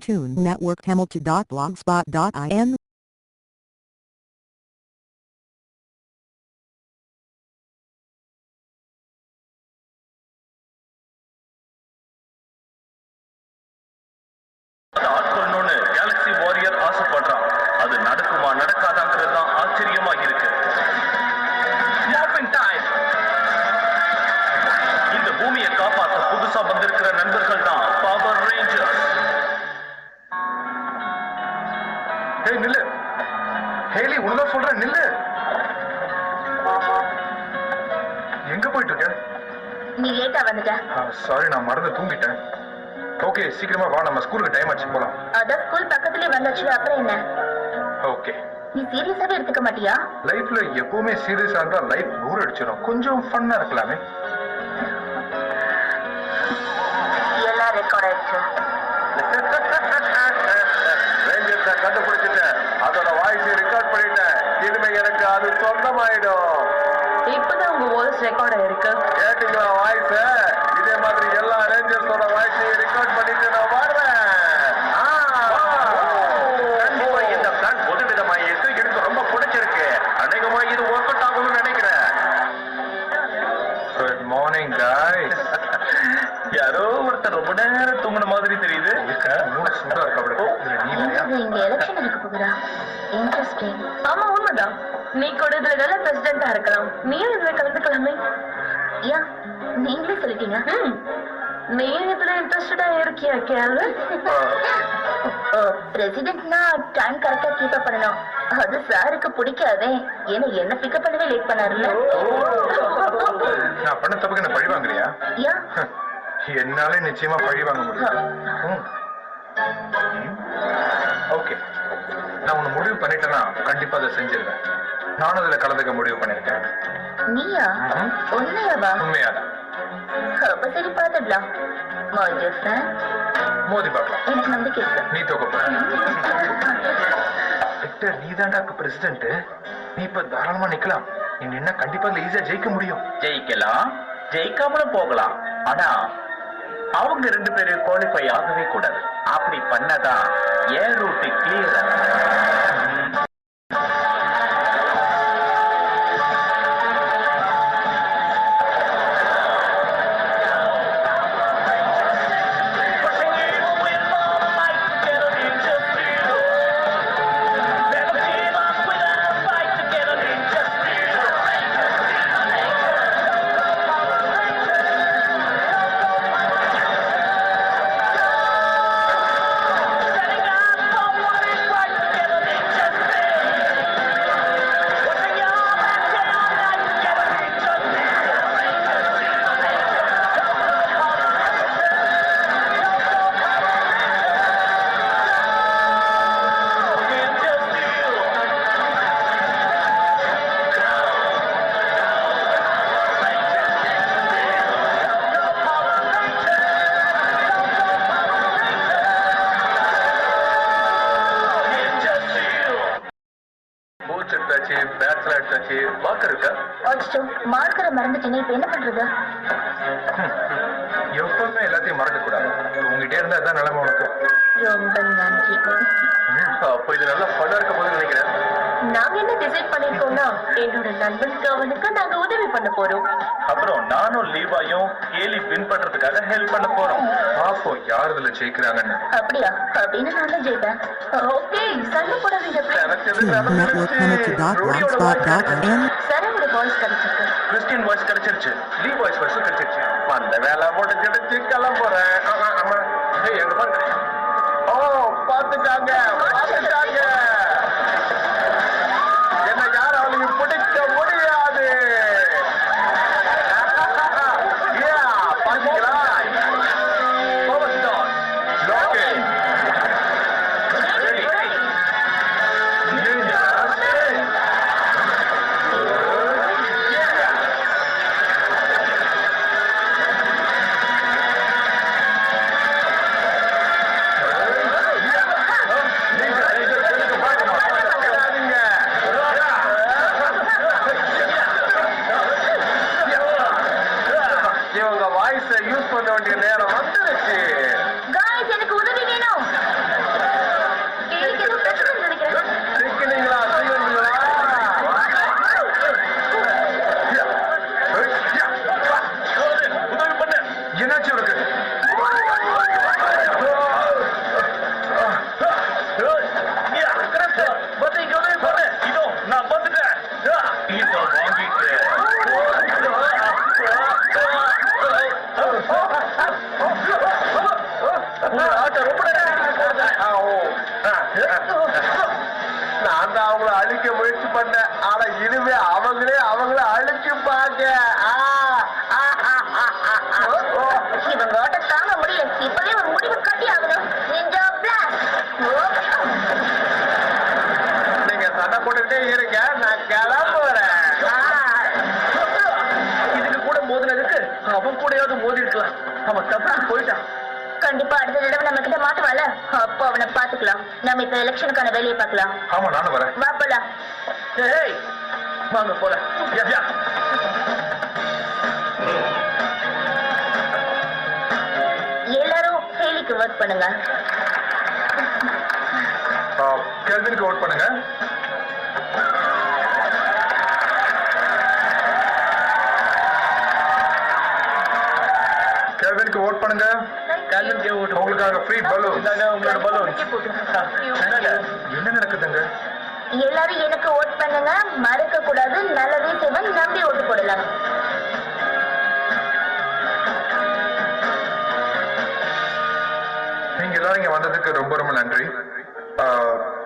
Toon Network Hamilton.blogspot.in galaxy warrior ஆசைப்படுறான். அது நடக்குமா நடக்காதாங்கிறது தான் ஆச்சரியமா இருக்கு. இந்த பூமியை காப்பாற்ற புதுசா வந்திருக்கிற நண்பர்கள் தான் பவர் ரேஞ்சர்ஸ். நில்லு ஹேலி, உனதான் சொல்றேன் நில்லு. எங்க போயிட்டு இருக்க? நீ லேட்டா வந்துட்ட. சாரி, நான் மறந்து தூங்கிட்டேன். ஓகே, சீக்கிரமா வா, நம்ம ஸ்கூலுக்கு டைம் ஆச்சு, போலாம். அதான் ஸ்கூல் பக்கத்துலயே வந்தாச்சு, அப்புறம் என்ன? ஓகே. நீ சீரியஸாவே எடுத்துக்க மாட்டியா? லைஃப்ல எப்பவுமே சீரியஸா இருந்தா லைஃப் போர் அடிச்சிடும். கொஞ்சம் ஃபன்னா இருக்கலாமே. எல்லாம் ரெக்கார்ட் ஆயிடுச்சு. ரேஞ்சர்ஸ கண்டுபிடிச்சிட்டேன். அதோட வாய்ஸ் ரெக்கார்ட் பண்ணிட்டேன். இனிமே எனக்கு அது சொந்தமாயிடும். இப்பதான் உங்க வாய்ஸ் ரெக்கார்ட் ஆயிருக்கு. கேட்டீங்களா வாய்ஸ்? இதே மாதிரி எல்லா ரேஞ்சர்ஸோட வாய்ஸையும் ரெக்கார்ட் பண்ணிட்டு நான் வர்றேன். கண்டிப்பா இந்த பிளான் பொது விதமா இருக்கு. எனக்கு ரொம்ப பிடிச்சிருக்கு. அநேகமா இது ஒர்க் அவுட் ஆகும்னு நினைக்கிறேன். Good morning guys. யாரோ ஒருத்தர் ரொம்ப நேரம் தூங்குன மாதிரி தெரியுது. மூணு சூடா இருக்கு. அப்படி இங்க எலெக்ஷன் இருக்க போகுதா? இன்ட்ரெஸ்டிங். ஆமா, உண்மைதான். நீ கூட இதுல நல்ல பிரசிடென்டா இருக்கலாம். நீயும் இதுல கலந்துக்கலாமே. யா, நீங்களே சொல்லிட்டீங்க. நீ இதுல இன்ட்ரெஸ்டடா இருக்கியா கேள்வி? பிரசிடென்ட்னா டைம் கரெக்டா கீப் அப் பண்ணணும். அது சாருக்கு பிடிக்காதே. ஏன்னா என்ன பிக்கப் பண்ணவே லேட் பண்ணாருல்ல. நான் பண்ண தப்புக்கு என்ன பழி வாங்குறியா? யா, என்னால நிச்சயமா பழி வாங்க முடியும். ஓகே, நான் உன்னை முடிவு பண்ணிட்டேன்னா கண்டிப்பா அதை செஞ்சிருவேன். நானும் அதுல கலந்துக்க முடிவு பண்ணிருக்கேன். நீயா? உண்மையாவா? உண்மையாதான். அப்ப சரி, பார்த்துடலாம். மோதி பார்க்கலாம். எனக்கு நம்பிக்கை இருக்கு. நீ தோக்க விக்டர், நீ தான்டா இப்ப பிரசிடென்ட். நீ இப்ப தாராளமா நிக்கலாம். நீ நின்னா கண்டிப்பா ஈஸியா ஜெயிக்க முடியும். ஜெயிக்கலாம், ஜெயிக்காமலும் போகலாம். ஆனா அவங்க 2 பேரும் குவாலிஃபை ஆகவே கூடாது. அப்படி பண்ணதான் ஏர் ரூட் கிளியர். மார்க்கரை மறந்துட்டீங்க. இப்ப என்ன பண்றது? எப்பவுமே எல்லாத்தையும் மறக்க கூடாது. உங்ககிட்ட இருந்தா தான் நிலைமை உனக்கு. ரொம்ப நன்றி. அப்போ இது நல்லா ஃபன்னா இருக்க போது நினைக்கிறேன். நாங்க என்ன டிசைட் பண்ணிருக்கோம்னா, என்னோட நண்பனுக்கு அவனுக்கு நாங்க உதவி பண்ண போறோம். அப்புறம் நானும் லீவாயும் கேலி வின் பண்றதுக்காக ஹெல்ப் பண்ண போறோம். பாப்போம் யார் இதுல ஜெயிக்கிறாங்கன்னு. அப்படியா? அப்படின்னு நானும் ஜெயிப்பேன். ஓகே, சண்டை போடாதீங்க. Toon Network Hamilton.blogspot.in சரோட வாய்ஸ் கிடைச்சிருக்கு. கிறிஸ்டியன் வாய்ஸ் கிடைச்சிருச்சு. லீ வாய்ஸ் கிடைச்சிருச்சு. அந்த வேலை முடிஞ்சிடுச்சு, கிளம்புறேன். ஆமா, எங்க பாருங்க. ஓ, பாத்துட்டாங்க பாத்துட்டாங்க. என்ன யாராலையும் பிடிக்க முடியாது. பாத்தீங்களா? அவங்கள அழிக்க முயற்சி பண்ண. ஆனா இனிமே அவங்களே அழிச்சுப்பாங்க. இவங்க ஓட்ட தாங்க முடியல. இப்பவே ஒரு முடிவு கட்டி ஆகணும். நீங்க சண்டை போட்டுட்டே இருங்க, நான் கிளம்புறேன். இதுக்கு கூட மோதினதுக்கு அவன் கூடயாவது மோதி இருக்கலாம். அவன் தப்பு போயிட்டான். கண்டிப்பா அடுத்த தடவை நம்ம கிட்ட மாட்டுவாள, அப்போ அவனை பாத்துக்கலாம். நம்ம இப்ப எலெக்ஷனுக்கான வேலையை பார்க்கலாம். ஆமா நானும் வரேன். வா போலாம். ஏய் வாங்க போல. எல்லாரும் ஹேலிக்கு ஒர்க் பண்ணுங்க. கெல்வினுக்கு ஓட் பண்ணுங்க. கெல்வினுக்கு ஓட் பண்ணுங்க. உங்களுக்காக ஃப்ரீ பலூன். உங்களோட பலூன் என்ன நடக்குதுங்க? எல்லாரும் எனக்கு ஓட் பண்ணுங்க. மறக்க கூடாது. நல்லதே செய்வன், நம்பி ஓட்டு போடலாம். நீங்க எல்லாரும் இங்க வந்ததுக்கு ரொம்ப ரொம்ப நன்றி.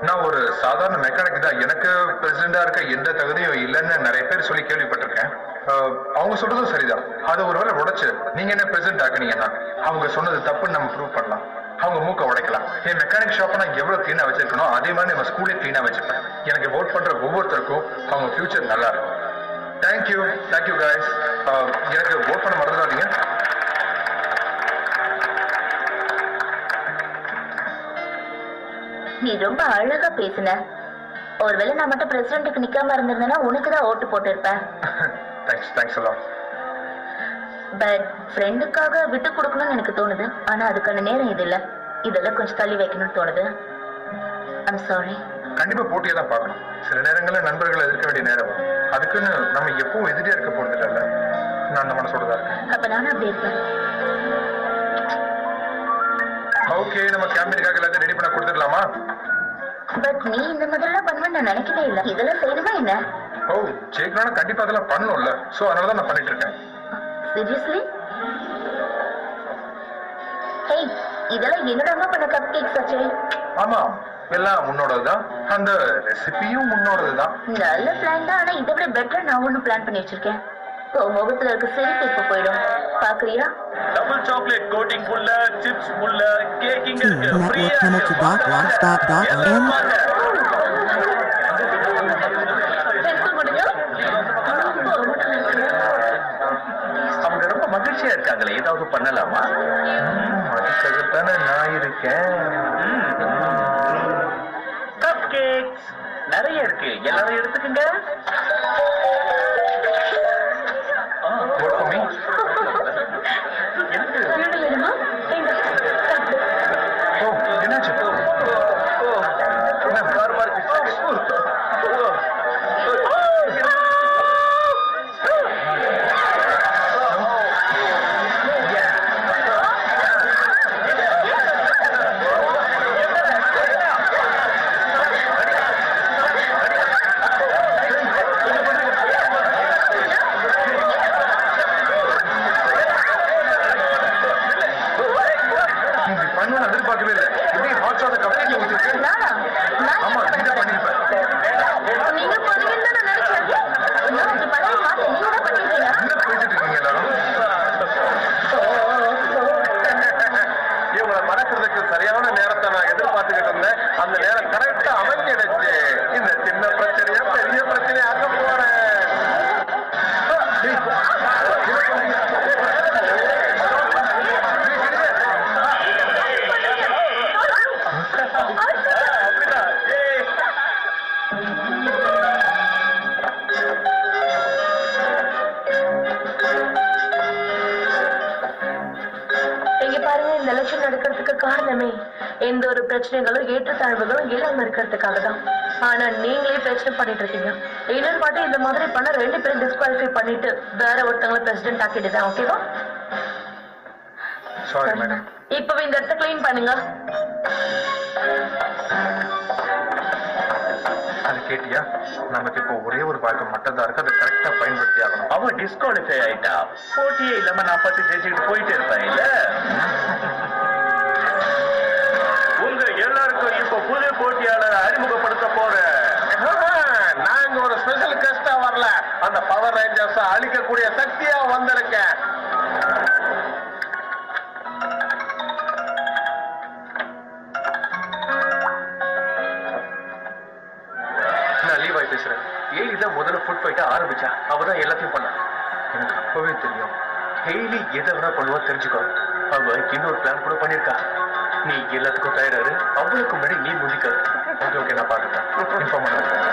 நான் ஒரு சாதாரண மெக்கானிக் தான். எனக்கு பிரசிடண்டா இருக்க எந்த தகுதியும் இல்லைன்னு நிறைய பேர் சொல்லி கேள்விப்பட்டிருக்கேன். அவங்க சொல்றதும் சரிதான். அதை ஒருவேளை உடைச்சு நீங்க என்ன பிரசிடண்ட் ஆக்குனீங்கன்னா அவங்க சொன்னது தப்புன்னு நம்ம ப்ரூவ் பண்ணலாம். அவங்க மூக்க உடைக்கலாம். என் மெக்கானிக் ஷாப்பை நான் எவ்வளவு கிளீனா வச்சிருக்கணும் அதே மாதிரி நம்ம ஸ்கூலே கிளீனா வச்சிருப்பேன். எனக்கு ஓட் பண்ற ஒவ்வொருத்தருக்கும் அவங்க ஃபியூச்சர் நல்லா இருக்கும். Thank you guys. எனக்கு ஓட் பண்ண மறந்துடாதீங்க. நீ ரொம்ப அழகா பேசுன. ஒருவேளை நான் மட்டும் பிரசிடண்ட்டுக்கு நிக்காம இருந்திருந்தேன்னா உனக்கு தான் ஓட்டு போட்டு இருப்பேன். தேங்க்ஸ் எல்லாம். பட் ஃப்ரெண்டுக்காக விட்டு கொடுக்கணும்னு எனக்கு தோணுது. ஆனா அதுக்கான நேரம் இது இல்ல. இதெல்லாம் கொஞ்சம் தள்ளி வைக்கணும்னு தோணுது. I'm sorry. கண்டிப்பா போட்டியை தான் பார்க்கணும். சில நேரங்களில் நண்பர்களை எதிர்க்க வேண்டிய நேரம் வரும். அதுக்குன்னு நம்ம எப்பவும் எதிரியா இருக்க போறது இல்ல. நான் நம்ம சொல்றதா இருக்கேன். அப்ப நானும் அப்படி இருக்கேன். ஓகே, நம்ம கேம்பெயினுக்காக எல்லாத்தையும் ரெடி பண்ண கொடுத்துடலாமா? பட் நீ இந்த மாதிரிலாம் பண்ணுவேன்னு நான் நினைக்கவே இல்லை. இதெல்லாம் செய்யணுமா என்ன? ஓ, ஜெயிக்கணும்னா கண்டிப்பா அதெல்லாம் பண்ணணும்ல. சோ அதனாலதான் நான் பண்ணிட்டு இருக்கேன். சீரியஸ்லி? ஹேய், இதெல்லாம் என்னோட அம்மா பண்ண கப் கேக்ஸ் ஆச்சே. ஆமா, எல்லாம் உன்னோடதுதான். அந்த ரெசிபியும் உன்னோடதுதான். நல்ல பிளான் தான். ஆனா இதை விட பெட்டரா நான் ஒண்ணு பிளான் பண்ணி வச்சிருக்கேன். முகத்துல இருக்க சிரிப்பு இப்ப போயிடும். பாக்குறியா? டபுள் சாக்லேட் கோட்டிங் உள்ள, சிப்ஸ் உள்ள, கேக்கிங் இருக்கு. networkhamilton.blogspot.in அவங்க ரொம்ப மகிழ்ச்சியா இருக்காங்களே, ஏதாவது பண்ணலாமா? அதுக்காகத்தானே நான் இருக்கேன். கப் கேக்ஸ் நிறைய இருக்கு, எல்லாரும் எடுத்துக்கங்க. என்னாச்சு? எதிர்பார்க்கவே இல்லை. எப்படி ஹாட் ஷாட் கப்லேட் ஊத்திருக்கு? ஆமா, நீங்க பண்ணிருப்பேன். நீங்க பண்ணுவீங்கன்னு நான் நினைச்சேன். நான் இது பண்ணவே மாட்டேன். நீங்க தான் பண்ணிருக்கீங்க. என்ன பேசிட்டு இருக்கீங்க எல்லாரும்? இவங்களை மறக்கிறதுக்கு சரியான நேரத்தை நான் எதிர்பார்த்துக்கிட்டு இருந்தேன். அந்த நேரம் கரெக்டா அமைஞ்சிடுச்சு. இந்த சின்ன பிரச்சனையா பெரிய பிரச்சனை ஆக போறேன். இந்த எலெக்ஷன் நடக்கிறதுக்கு காரணமே எந்த ஒரு பிரச்சனைகளும் ஏற்றத்தாழ்வுகளும் இல்லாம இருக்கிறதுக்காக தான். ஆனா நீங்களே பிரச்சனை பண்ணிட்டு இருக்கீங்க. இன்னொரு பாட்டு இந்த மாதிரி பண்ண 2 பேரும் டிஸ்குவாலிஃபை பண்ணிட்டு வேற ஒருத்தவங்களை பிரசிடென்ட் ஆக்கிட்டுதான். ஓகேவா? Sorry madam. இப்பவே இந்த இடத்த கிளீன் பண்ணுங்க. அது கேட்டியா? நமக்கு இப்போ ஒரே ஒரு வாழ்க்கை மட்டும் தான் இருக்கு. அதை கரெக்டா பயன்படுத்தி ஆகணும். அவ டிஸ்குவாலிஃபை ஆயிட்டா. போட்டியே இல்லாம நான் பத்தி ஜெயிச்சுட்டு போயிட்டே இருப்பேன் இல்ல? உங்க எல்லாருக்கும் இப்ப புது போட்டியாளர் அறிமுகப்படுத்த போறேன். அந்த பவர் ரேஞ்சர்ஸ் அழிக்கக்கூடிய சக்தியா வந்திருக்கேன். நான் லீவாய் பேசுறேன். ஏலி தான் முதல்ல ஃபுட் ஃபைட்டா ஆரம்பிச்சா. அவதான் எல்லாத்தையும் பண்ணா. எனக்கு அப்பவே தெரியும். ஹெய்லி எதை வேணா பண்ணுவா தெரிஞ்சுக்கோ. அவ இன்னொரு பிளான் கூட பண்ணிருக்கா. நீ எல்லாத்துக்கும் தயாராரு. அவளுக்கு முன்னாடி நீ முந்திக்காரு. ஓகே நான் பாத்துட்டேன். இன்ஃபார்ம் பண்ணுறேன்.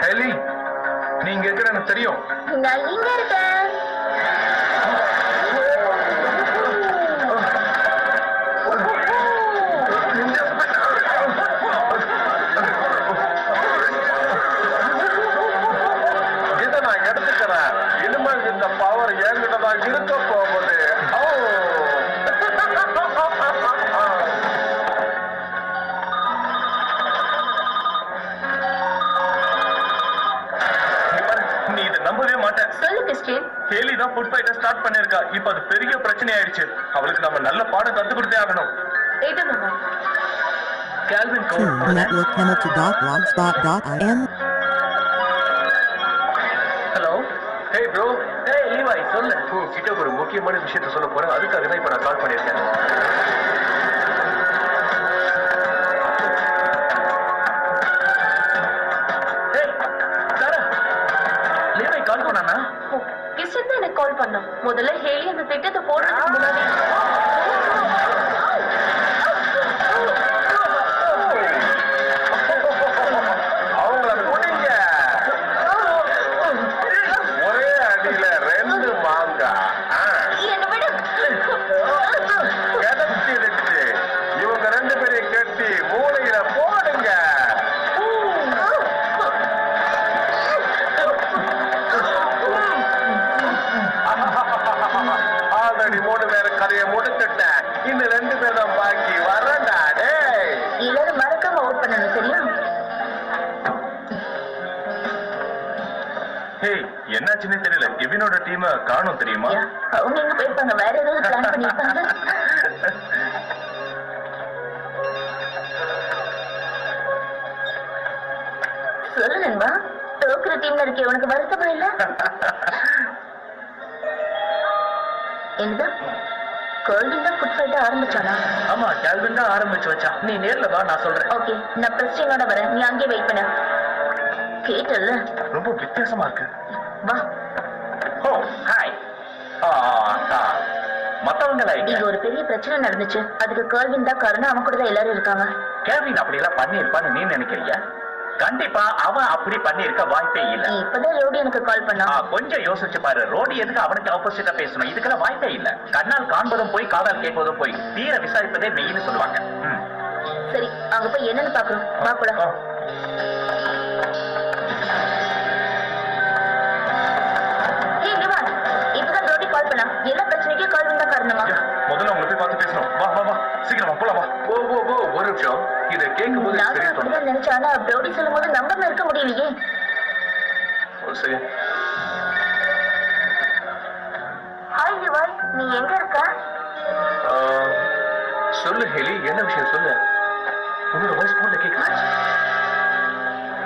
ஹெலி, நீங்க இருக்கிற எனக்கு தெரியும். நான் இங்க இருக்கேன். இதை நான் எடுத்துக்கிறேன். இனிமேல் இந்த பவர் என்கிட்ட தான் இருக்க போகுது. நீ இதை நம்பவே மாட்டேன். சொல்லு கிறிஸ்டின். ஹேலி தான் ஃபுட் ஃபைட்டை ஸ்டார்ட் பண்ணிருக்கா. இப்ப அது பெரிய பிரச்சனை ஆயிடுச்சு. அவளுக்கு நம்ம நல்ல பாடம் கத்து கொடுத்தே ஆகணும். இது மாமா. Kelvin to count. networkhamilton.blogspot.in. Hello. Hey bro. Hey லீவாய் சொல்லு. கிட்ட ஒரு முக்கியமான விஷயத்த சொல்ல போறேன். அதுக்காக தான் இப்ப நான் கால் பண்ணிருக்கேன். கால் பண்ணா கிறிஸ்டின் தான் எனக்கு கால் பண்ணான். முதல்ல ஹேலி அந்த திட்டத்தை போடுறதுக்கு முன்னாடி அவங்கள குடிங்க. ஒரே அடியில 2 மாங்காய். என்ன விட கிடைச்சிருச்சு. இவங்க 2 பேரையும் கட்டி மூளையில போடுங்க. ஆல்ரெடி 3 பேர் கதையை முடிச்சுட்டேன். இன்னும் 2 பேர் தான் பாக்கி. வரண்டா டேய். எல்லாரும் மறக்காம அவுட் பண்ணணும் சரியா? ஹே என்னாச்சுன்னே தெரியல. கெவினோட டீம் காணோம் தெரியுமா? யா, அவங்க எங்க போயிருப்பாங்க? வேற ஏதாவது பிளான் பண்ணிருப்பாங்க. சொல்லு நண்பா, தோக்குற டீம்ல இருக்கே, உனக்கு வருத்தமா இல்ல? என்னது? கோல்டன் தான் ஃபுட் ஃபைட் ஆரம்பிச்சானா? ஆமா கேல்வின் தான் ஆரம்பிச்சு வச்சான். நீ நேர்ல வா, நான் சொல்றேன். ஓகே, நான் பிரஸ்டினோட வரேன். நீ அங்கேயே வெயிட் பண்ண. கேட்டல்ல? ரொம்ப வித்தியாசமா இருக்கு. வா. ஓ ஹாய். மத்தவங்கள இங்க ஒரு பெரிய பிரச்சனை நடந்துச்சு. அதுக்கு கேர்வின் தான் காரணம். அவன் கூட தான் எல்லாரும் இருக்காங்க. கேல்வின் அப்படி எல்லாம் பண்ணிருப்பான்னு நீ நினைக்கிறியா? கண்டிப்பா அவன் அப்படி பண்ணிருக்க வாய்ப்பே இல்ல. நீ இப்பதான் ரோடி எனக்கு கால் பண்ணா. கொஞ்சம் யோசிச்சு பாரு. ரோடி எதுக்கு அவனுக்கு ஆப்போசிட்டா பேசணும்? இதுக்கெல்லாம் வாய்ப்பே இல்ல. கண்ணால் காண்பதும் போய் காதால் கேட்பதும் போய் தீர விசாரிப்பதே மெயின்னு சொல்லுவாங்க. சரி, அங்க போய் என்னன்னு பாக்குறோம். வா கூட. இங்க வா. இப்பதான் ரோடி கால் பண்ணா. எல்லா பிரச்சனைக்கும் கேர்வின் தான் காரணமா? முதல்ல உங்களை போய் பார்த்து பேசணும். வா வா வா சீக்கிரம் போலாம் வா. ஓ ஒரு நிமிஷம். இதை கேட்கும் போது நானும் அப்படிதான் நினைச்சேன். ஆனா ரோடி சொல்லும் போது நம்பர்ல இருக்க முடியலையே. சரி. ஹாய் திவாய், நீ எங்க இருக்க? சொல்லு ஹெலி, என்ன விஷயம் சொல்லு. உன்னோட வாய்ஸ் போன்ல கேக்குது.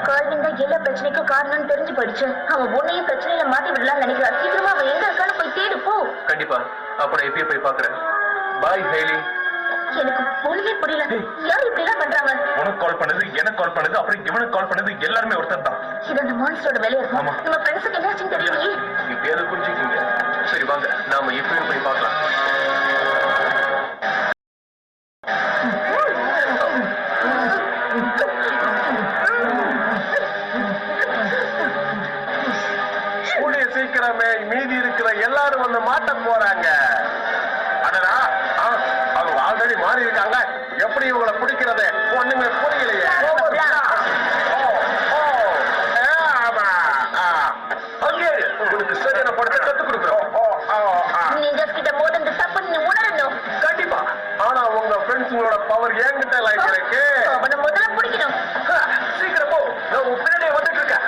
கேர்வின் தான் எல்லா பிரச்சனைக்கும் காரணம்னு தெரிஞ்சு போயிடுச்சு. அவன் உன்னையும் பிரச்சனையில மாட்டி விடலாம்னு நினைக்கிறான். சீக்கிரமா அவன் எங்க இருக்கான்னு போய் தேடு போ. கண்டிப்பா. அப்ப நான் இப்பயே போய் பாக்குறேன். பாய் ஹெலி. எனக்கு ஒண்ணுமே புரியல. யார் இப்படி எல்லாம் பண்றாங்க? உனக்கு கால் பண்ணது, எனக்கு கால் பண்ணது, அப்புறம் இவனுக்கு கால் பண்ணது எல்லாருமே ஒருத்தர் தான். இது அந்த மான்ஸ்டரோட வேலையா இருக்கும். ஆமா. நம்ம ஃப்ரெண்ட்ஸுக்கு என்னாச்சுன்னு தெரியலையே. இப்ப எதை புரிஞ்சுக்கீங்க? சரி வாங்க, நாம இப்பவே போய் பார்க்கலாம். கூடிய சீக்கிரமே மீதி இருக்கிற எல்லாரும் வந்து மாட்ட போறாங்க. அடடா, அவங்க ஆல்ரெடி மாறி இருக்காங்க. எப்படி இவங்களை பிடிக்கிறது ஒண்ணுமே புரியலையே. உனக்கு சரியான படத்தை கத்துக் கொடுக்குறோம். நீங்க கிட்ட மோதந்து தப்புன்னு நீ உணரணும். கண்டிப்பா. ஆனா உங்க ஃப்ரெண்ட்ஸுங்களோட பவர் என்கிட்ட லைக் இருக்கு. அவனை முதல்ல பிடிக்கணும். சீக்கிரம் போ. நான் உன் பின்னாடியே வந்துட்டு இருக்கேன்.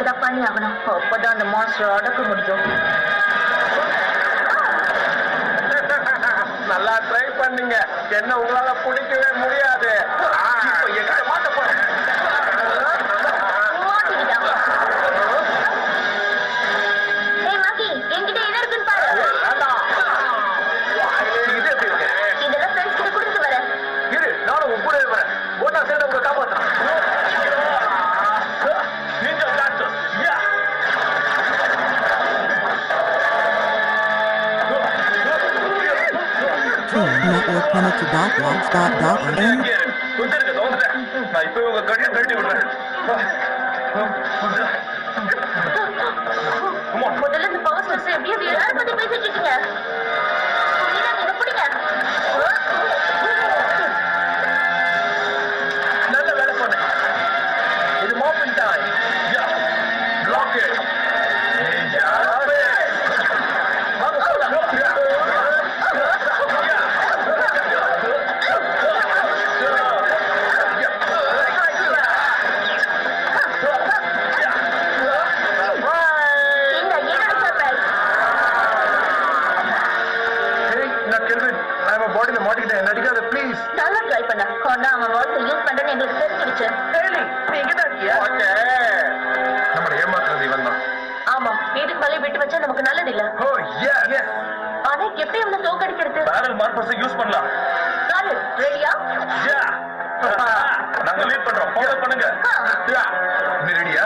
தான் பண்ணி ஆகணும். அப்பதான் அந்த மாஸ்டர் அடக்க முடியும். நல்லா ட்ரை பண்ணீங்க. என்ன உங்களால பிடிக்கவே முடியாது. இப்ப எங்கிட்ட மாட்ட போறேன். என்கிட்ட என்ன இருக்குன்னு பாரு. இது எப்படி இருக்கு? இதெல்லாம் ஃப்ரெண்ட்ஸ் கிட்ட கொடுத்து வரேன். இரு, நானும் உன் கூடவே வரேன். ஒன்னா சேர்ந்து உங்களை காப்பாத்துறேன். Ninja Blasters, yeah! Team Network Channel to .blogspot.in. கொஞ்சம் இருக்கு, தோந்துட்டேன். நான் இப்பவே உங்க கடியை கழட்டி விடுறேன். முதல்ல இந்த பவர் ஸ்டேஷன் எப்படி அது எல்லாரும் பத்தி பேசிட்டு இருக்கீங்க. இதை பிடிங்க. நல்ல வேலை பண்ணேன். இது mopping time. Block it. Ninja Blast. வாங்க போலாம். பாடியில மாட்டிக்கிட்டேன். என்ன அடிக்காத ப்ளீஸ். நல்லா ட்ரை பண்ண. ஆனா அவன் வாய்ஸ் யூஸ் பண்றேன்னு எங்களுக்கு தெரிஞ்சிருச்சு. Haley, நீ இங்க தான் இருக்கியா? நம்மள ஏமாத்துறது இவன் தான். ஆமா, இதுக்கு மேலே விட்டு வச்சா நமக்கு நல்லது இல்ல. ஓ yes. ஆனா எப்படி அவனை தோக்கடிக்கிறது? பேரல் மார்பர்ஸை யூஸ் பண்ணலாம். காலு ரெடியா? நாங்க லீட் பண்றோம். ஃபாலோ பண்ணுங்க. நீ ரெடியா?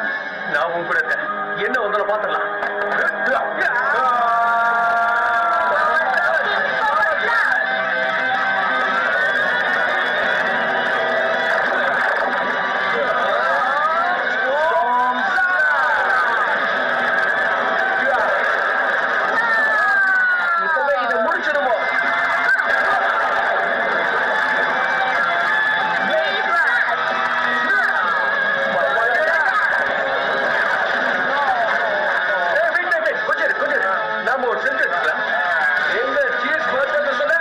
நான் உன் கூட இருக்கேன். என்ன வந்தாலும் பாத்துடலாம். இப்பவே இதை முடிச்சிடுவோம். நாம ஒரு சென்ட் எடுக்கலாம். எங்க சீஸ் பர்கர் சொல்ல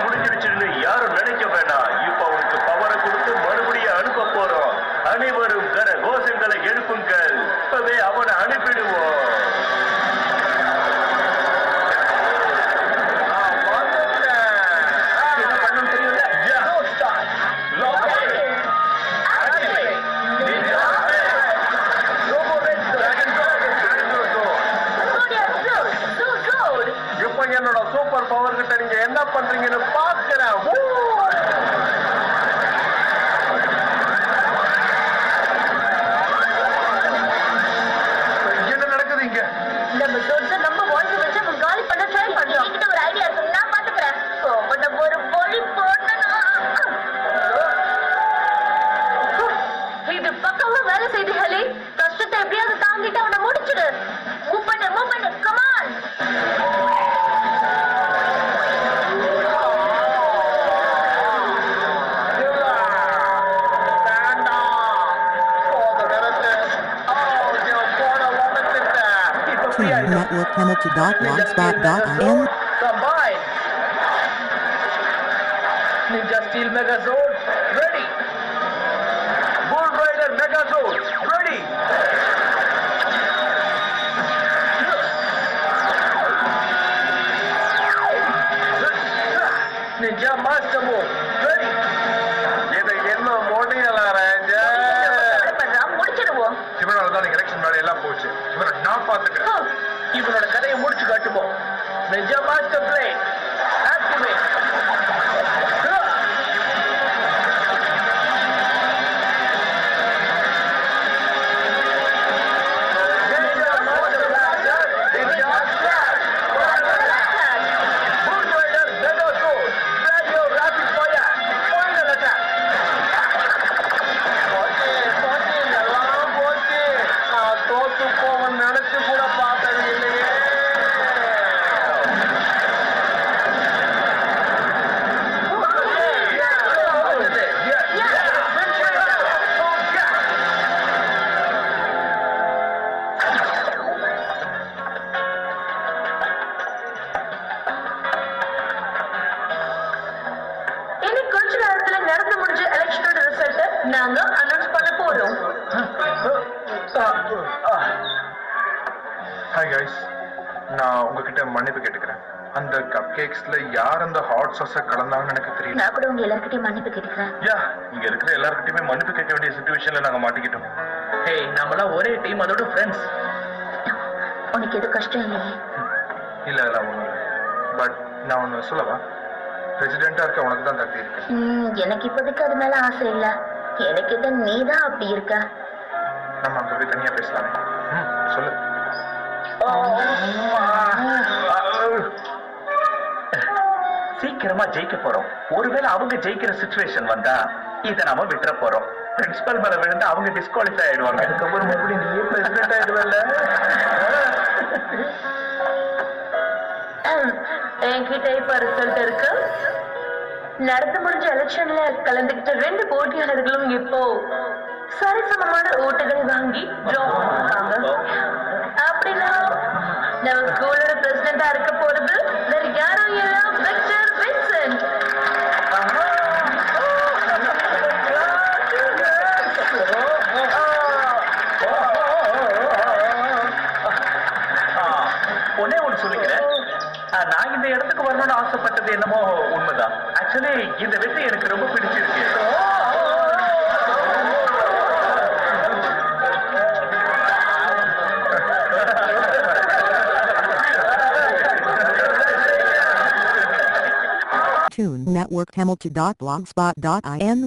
முடிஞ்சிருச்சுன்னு யாரும் நினைக்க வேண்டாம். இப்ப அவருக்கு பவரை கொடுத்து மறுபடியும் அனுப்ப போறோம். அனைவரும் கர கோஷங்களை எழுப்புங்கள். இப்பவே அவனை அனுப்பிடுவோம். என்ன பண்ணணும் தெரியல. இப்ப என்னோட சூப்பர் பவர் கிட்ட நீங்க என்ன பண்றீங்கன்னு பாக்குறேன். என்ன நடக்குது இங்க? நம்ம சொந்த நம்ம வாய்ஸ் வச்சு அவன் காலி பண்ண ட்ரை பண்றோம். என்கிட்ட ஒரு ஐடியா இருக்கு, நான் பாத்துக்கிறேன். நம்ம ஒரு பொலி போடணும். இது பக்கமா வேலை செய்து ஹெலி. கஷ்டத்தை எப்படியாவது தாங்கிட்டு அவனை முடிச்சிடு. மூவ் பண்ணு come on. Team Network Channel to .blogspot.in. Combine. Ninja Steel Megazord, ready. Bull Rider Megazord, ready. Ninja Master Mode, ready. இது என்ன முடியல ரேஞ்சர். முடிச்சிடுவோம். இவனால தான் எலெக்ஷன் மேல எல்லாம் போச்சு. இவனை நான் பாத்துக்கிறேன். இவனோட கதையை முடிச்சு காட்டுவோம். Ninja Master Blade, activate. Ninja Master Blaster, Ninja Blast. Bull Rider Megazord, Radio Rapid Fire, final attack. போச்சு, எல்லாம் போச்சு. நான் தோத்து போவன் நினைச்சு கூட பார்த்தது இல்லையே. நாங்க அனௌன்ஸ் பண்ண போறோம். ஹாய் கைஸ், நான் உங்ககிட்ட மன்னிப்பு கேட்டுக்கிறேன். அந்த கப் கேக்ஸ்ல யார் அந்த ஹாட் சாஸ கலந்தாங்கன்னு எனக்கு தெரியல. நான் கூட உங்க எல்லார்கிட்டயும் மன்னிப்பு கேட்டுக்கிறேன். யா, இங்க இருக்கிற எல்லார்கிட்டயுமே மன்னிப்பு கேட்க வேண்டிய சிச்சுவேஷன்ல நாங்க மாட்டிக்கிட்டோம். ஹேய், நம்மளாம் ஒரே டீம், அதோட ஃப்ரெண்ட்ஸ். உனக்கு எதுவும் கஷ்டம் இல்லையே? இல்ல இல்ல ஒண்ணும் இல்லை. பட் நான் ஒண்ணு சொல்லவா? பிரசிடென்டா இருக்க உனக்கு தான் தகுதி இருக்கு. எனக்கு இப்போதைக்கு அது மேல ஆசை இல்ல. எனக்கு இது நீதான் அப்படி இருக்க. நம்ம அங்க போய் தனியா பேசலாமே. சொல்லு. சீக்கிரமா ஜெயிக்க போறோம். ஒருவேளை அவங்க ஜெயிக்கிற சிச்சுவேஷன் வந்தா இதை நாம விட்டுற போறோம். பிரின்சிபல் மேல விழுந்து அவங்க டிஸ்குவாலிஃபை ஆயிடுவாங்க. அதுக்கப்புறம் மறுபடியும் நீயே பிரசிடென்ட் ஆயிடுவல்ல. என்கிட்ட இப்ப ரிசல்ட் இருக்கு. நடந்து முடிஞ்ச எலெக்ஷன்ல கலந்துகிட்ட 2 போட்டியாளர்களும் இப்போ சரிசமமான ஓட்டுகளை வாங்கி டிரா பண்ணிருக்காங்க. அப்படின்னா நம்ம ஸ்கூலோட பிரசிடென்டா இருக்க போறது வேற யாரும் இல்ல, விக்டர் வின்சென்ட். ஒன்னே ஒன்று சொல்லிக்கிறேன். நான் இந்த இடத்துக்கு வரணும்னு ஆசைப்பட்டது என்னமோ உண்மைதான். ஆக்சுவலி இந்த வெற்றி எனக்கு ரொம்ப பிடிச்சிருக்கு. Tune Network Hamilton.blogspot.in